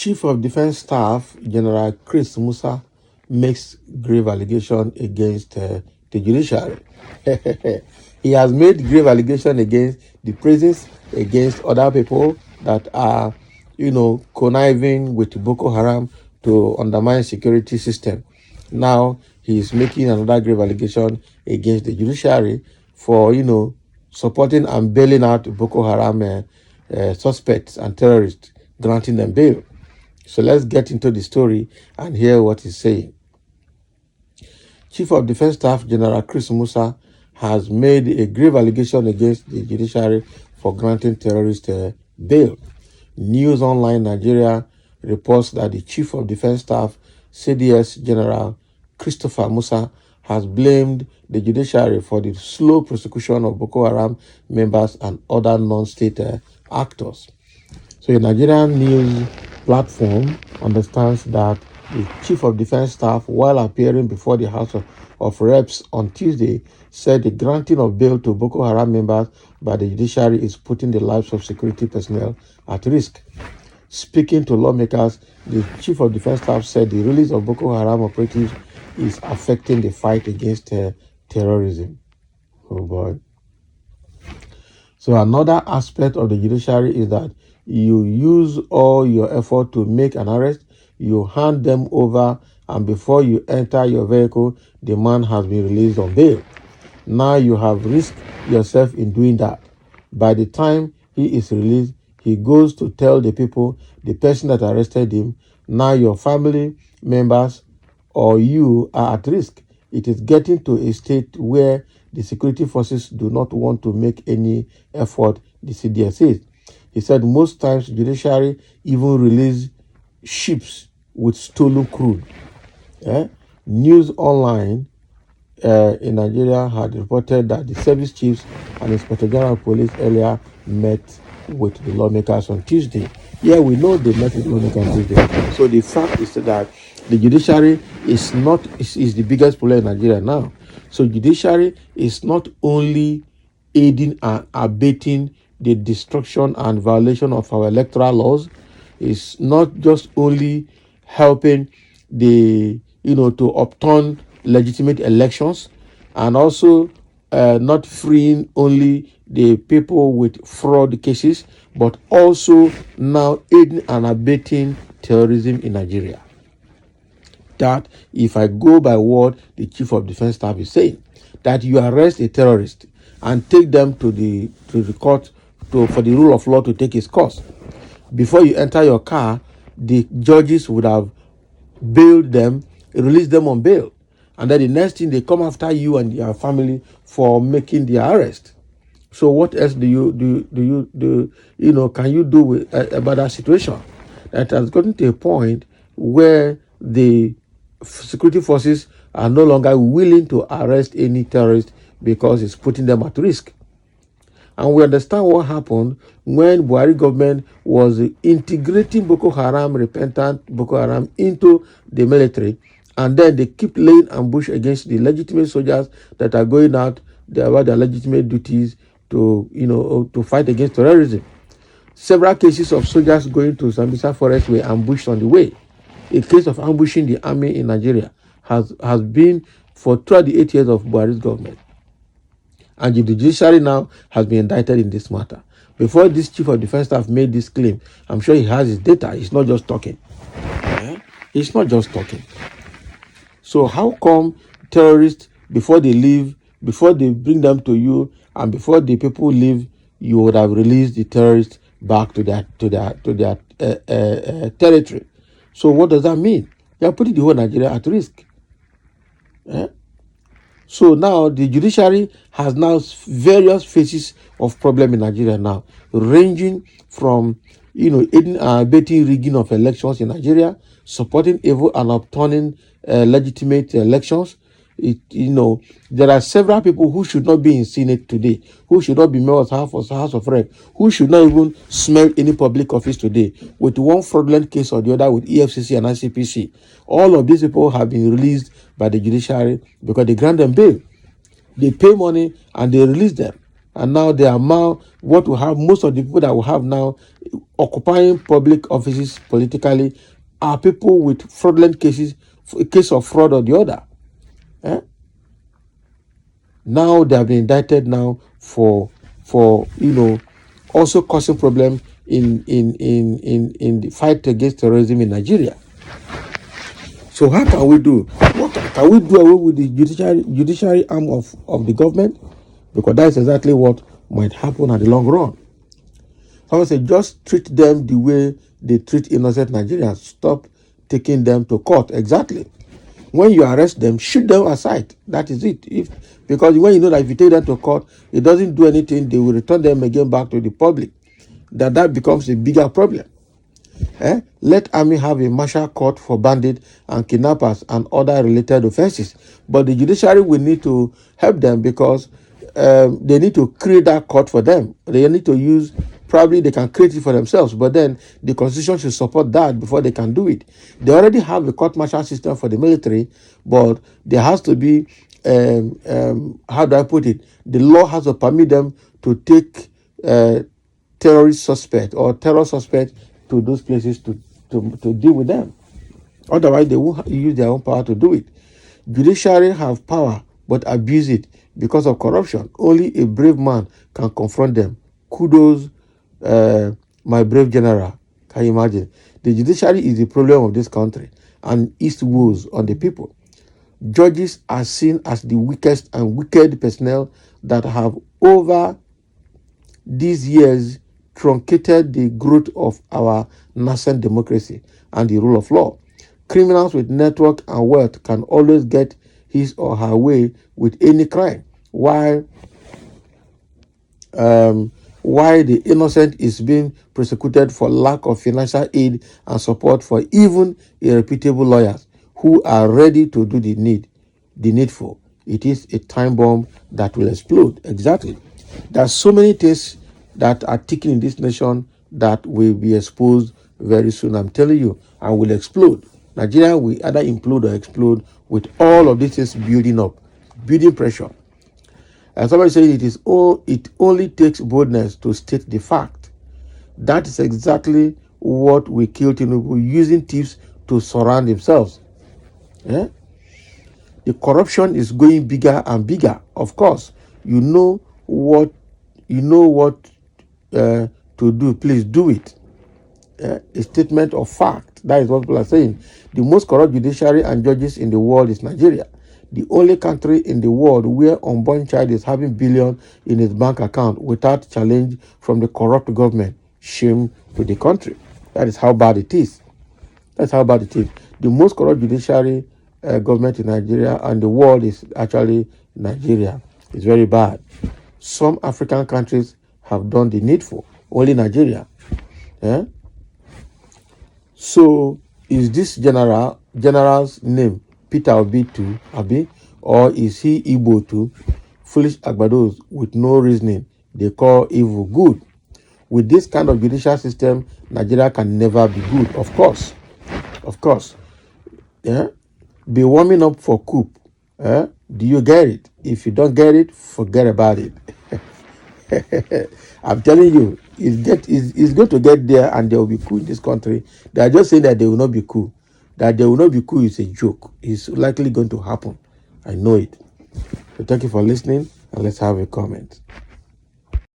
Chief of Defense Staff General Chris Musa makes grave allegation against the judiciary. He has made grave allegation against the prisons, against other people that are, conniving with Boko Haram to undermine security system. Now he is making another grave allegation against the judiciary for, supporting and bailing out Boko Haram suspects and terrorists, granting them bail. So let's get into the story and hear what he's saying. Chief of Defense Staff General Chris Musa has made a grave allegation against the judiciary for granting terrorists bail. News Online Nigeria reports that the Chief of Defense Staff, CDS General Christopher Musa, has blamed the judiciary for the slow prosecution of Boko Haram members and other non-state actors. So a Nigerian news platform understands that the Chief of Defense Staff, while appearing before the House of Reps on Tuesday, said the granting of bail to Boko Haram members by the judiciary is putting the lives of security personnel at risk. Speaking to lawmakers, the Chief of Defense Staff said the release of Boko Haram operatives is affecting the fight against terrorism. Oh boy. So another aspect of the judiciary is that you use all your effort to make an arrest, you hand them over, and before you enter your vehicle, the man has been released on bail. Now you have risked yourself in doing that. By the time he is released, he goes to tell the people, the person that arrested him, now your family members or you are at risk. It is getting to a state where the security forces do not want to make any effort, the CDS says. He said most times judiciary even release ships with stolen crude. News Online in Nigeria had reported that the service chiefs and Inspector General of Police earlier met with the lawmakers on Tuesday. Yeah, we know they met with the lawmakers on Tuesday. So the fact is that the judiciary is the biggest problem in Nigeria now. So judiciary is not only aiding and abating the destruction and violation of our electoral laws, it's not just only helping the to obtain legitimate elections, and also not freeing only the people with fraud cases, but also now aiding and abating terrorism in Nigeria. That, if I go by what the Chief of Defense Staff is saying, that you arrest a terrorist and take them to the court for the rule of law to take its course. Before you enter your car, the judges would have bailed them, released them on bail, and then the next thing they come after you and your family for making the arrest. So what else can you do with about that situation? That has gotten to a point where the security forces are no longer willing to arrest any terrorist because it's putting them at risk. And we understand what happened when Buhari government was integrating Boko Haram, repentant Boko Haram, into the military, and then they keep laying ambush against the legitimate soldiers that are going out about their legitimate duties to fight against terrorism. Several cases of soldiers going to Sambisa Forest were ambushed on the way. A case of ambushing the army in Nigeria has been throughout the 8 years of Buhari's government. And the judiciary now has been indicted in this matter. Before this Chief of Defense Staff made this claim, I'm sure he has his data. He's not just talking. He's not just talking. So how come terrorists, before they leave, before they bring them to you, and before the people leave, you would have released the terrorists back to their territory? So what does that mean? You are putting the whole Nigeria at risk. So now the judiciary has now various phases of problem in Nigeria now, ranging from aiding and abetting rigging of elections in Nigeria, supporting evil and obtaining legitimate elections. There are several people who should not be in Senate today, who should not be members of House of Rep, who should not even smell any public office today, with one fraudulent case or the other with EFCC and ICPC. All of these people have been released by the judiciary because they grant them bail. They pay money and they release them. And now what we have, most of the people that we have now occupying public offices politically are people with fraudulent cases, a case of fraud or the other. Eh? Now they have been indicted now for also causing problem in the fight against terrorism in Nigeria. So how can we do? What can we do away with the judiciary arm of the government? Because that is exactly what might happen at the long run. Someone say just treat them the way they treat innocent Nigerians. Stop taking them to court. Exactly. When you arrest them, shoot them aside. That is it. Because when you know that if you take them to court, it doesn't do anything, they will return them again back to the public. That becomes a bigger problem. Let army have a martial court for bandits and kidnappers and other related offenses. But the judiciary will need to help them because they need to create that court for them. They need to use, probably they can create it for themselves, but then the constitution should support that before they can do it. They already have a court martial system for the military, but there has to be, how do I put it? The law has to permit them to take terrorist suspect or terror suspect to those places to deal with them. Otherwise, they won't use their own power to do it. Judiciary have power but abuse it because of corruption. Only a brave man can confront them. Kudos, my brave general. Can you imagine? The judiciary is the problem of this country and its woes on the people. Judges are seen as the weakest and wicked personnel that have over these years truncated the growth of our nascent democracy and the rule of law. Criminals with network and wealth can always get his or her way with any crime, while the innocent is being prosecuted for lack of financial aid and support for even irreputable lawyers who are ready to do the needful. It is a time bomb that will explode. Exactly. There are so many things that are ticking in this nation that will be exposed very soon. I'm telling you, and will explode. Nigeria will either implode or explode with all of this things building up, building pressure. And somebody said it only takes boldness to state the fact. That is exactly what we killed Tinubu, using thieves to surround themselves. The corruption is going bigger and bigger. Of course, you know what to do. Please do it. A statement of fact. That is what people are saying. The most corrupt judiciary and judges in the world is Nigeria. The only country in the world where unborn child is having billions in his bank account without challenge from the corrupt government. Shame to the country. That is how bad it is. That's how bad it is. The most corrupt judiciary government in Nigeria and the world is actually Nigeria. It's very bad. Some African countries have done the needful. Only Nigeria. So is this general's name Peter Obi too, Abi, or is he Igbo too? Foolish agbados with no reasoning. They call evil good. With this kind of judicial system, Nigeria can never be good. Of course. Be warming up for coup. Do you get it? If you don't get it, forget about it. I'm telling you, it's going to get there and there will be coup in this country. They are just saying that they will not be coup. That they will not be coup is a joke. It's likely going to happen. I know it. So thank you for listening and let's have a comment.